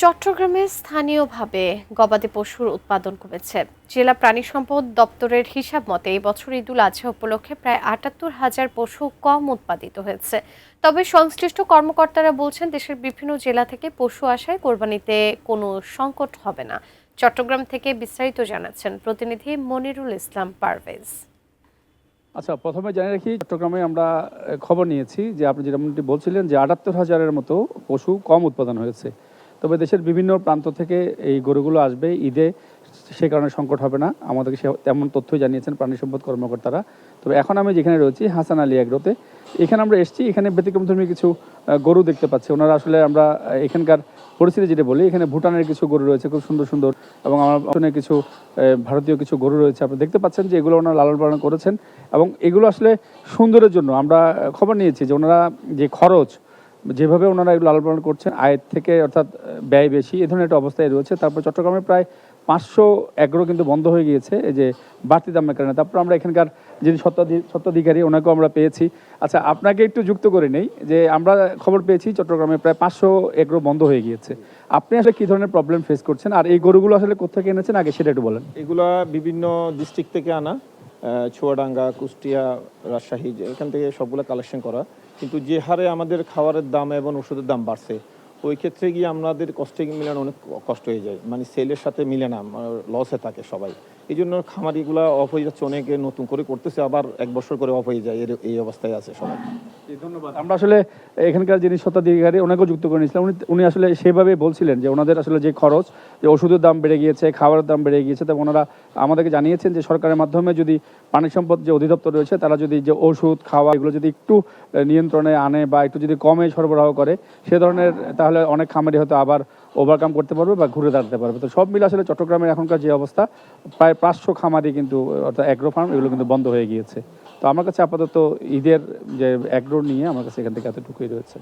চট্টগ্রামে স্থানীয়ভাবে গবাদি পশুর উৎপাদন কমেছে। জেলা প্রাণী সম্পদ দপ্তরের হিসাব মতে এই বছর ঈদুল আজহা উপলক্ষে প্রায় ৭৮,০০০ পশু কম উৎপাদিত হয়েছে। তবে সংশ্লিষ্ট কর্মকর্তারা বলছেন দেশের বিভিন্ন জেলা থেকে পশু আসায় কোরবানিতে কোনো সংকট হবে না। চট্টগ্রাম থেকে বিস্তারিত জানাচ্ছেন প্রতিনিধি মনিরুল ইসলাম পারভেজ। আচ্ছা, প্রথমে জানিয়ে রাখি, চট্টগ্রামে আমরা খবর নিয়েছি যে আপনি যেমনটি বলছিলেন যে ৭৮,০০০-এর মতো পশু কম উৎপাদন হয়েছে। তবে দেশের বিভিন্ন প্রান্ত থেকে এই গরুগুলো আসবে ঈদে, সে কারণে সংকট হবে না, আমাদেরকে তেমন তথ্যই জানিয়েছেন প্রাণী সম্পদ কর্মকর্তারা। তবে এখন আমি যেখানে রয়েছি হাসান আলী এগ্রোতে, এখানে আমরা এসেছি, এখানে ব্যতিক্রমধর্মী কিছু গরু দেখতে পাচ্ছি। ওনারা আসলে আমরা এখানকার পরিস্থিতি যেটা বলি, এখানে ভুটানের কিছু গরু রয়েছে খুব সুন্দর সুন্দর, এবং আমার অনেক কিছু ভারতীয় কিছু গরু রয়েছে। আপনি দেখতে পাচ্ছেন যে এগুলো ওনারা লালন পালন করেছেন, এবং এগুলো আসলে সুন্দরের জন্য আমরা খবর নিয়েছি যে ওনারা যে খরচ, যেভাবে ওনারা এগুলো লালন পালন করছেন, আয়ের থেকে অর্থাৎ ব্যয় বেশি, এ ধরনের একটা অবস্থায় রয়েছে। তারপর চট্টগ্রামে প্রায় ৫০০ এগ্রো কিন্তু বন্ধ হয়ে গিয়েছে এই যে বাড়তি দামের কারণে। তারপর আমরা এখানকার যিনি স্বত্বাধিকারী ওনাকেও আমরা পেয়েছি। আচ্ছা, আপনাকে একটু যুক্ত করে নেই যে আমরা খবর পেয়েছি চট্টগ্রামে প্রায় ৫০০ এগ্রো বন্ধ হয়ে গিয়েছে। আপনি আসলে কী ধরনের প্রবলেম ফেস করছেন, আর এই গরুগুলো আসলে কোথা থেকে এনেছেন আগে সেটা একটু বলেন। এগুলা বিভিন্ন ডিস্ট্রিক্ট থেকে আনা, চুয়াডাঙ্গা, কুষ্টিয়া, রাজশাহী, এখান থেকে সবগুলো কালেকশন করা। কিন্তু যে হারে আমাদের খাবারের দাম এবং ওষুধের দাম বাড়ছে, ওই ক্ষেত্রে গিয়ে আমাদের কস্টিং মিলানো অনেক কষ্ট হয়ে যায়, মানে সেলের সাথে মিলে না, লসে থাকে সবাই। এই জন্য খামারিগুলো অফ হয়ে যাচ্ছে, অনেকে নতুন করে করতেছে, আবার ১ বছর করে অফ হয়ে যায়, এই অবস্থায় আছে সবাই। ধন্যবাদ। আমরা আসলে এখানকার যিনি স্বত্বাধিকারী ওনাকেও যুক্ত করে নিয়েছিলাম। উনি আসলে সেভাবে বলছিলেন যে ওনাদের আসলে যে খরচ, যে ওষুধের দাম বেড়ে গিয়েছে, খাবারের দাম বেড়ে গিয়েছে, তবে ওনারা আমাদেরকে জানিয়েছেন যে সরকারের মাধ্যমে যদি প্রাণী সম্পদ যে অধিদপ্তর রয়েছে তারা যদি যে ওষুধ খাওয়া এগুলো যদি একটু নিয়ন্ত্রণে আনে বা একটু যদি কমে সরবরাহ করে, সে ধরনের, তাহলে অনেক খামারি হয়তো আবার ওভারকাম করতে পারবে বা ঘুরে দাঁড়াতে পারবে। তো সব মিলে আসলে চট্টগ্রামের এখনকার যে অবস্থা, প্রায় ৫০০ খামারি কিন্তু অর্থাৎ অ্যাগ্রো ফার্ম এগুলো কিন্তু বন্ধ হয়ে গিয়েছে। তো আমার কাছে আপাতত ঈদের যে অ্যাগ্রো নিয়ে আমার কাছে এখান থেকে এতটুকুই রয়েছে।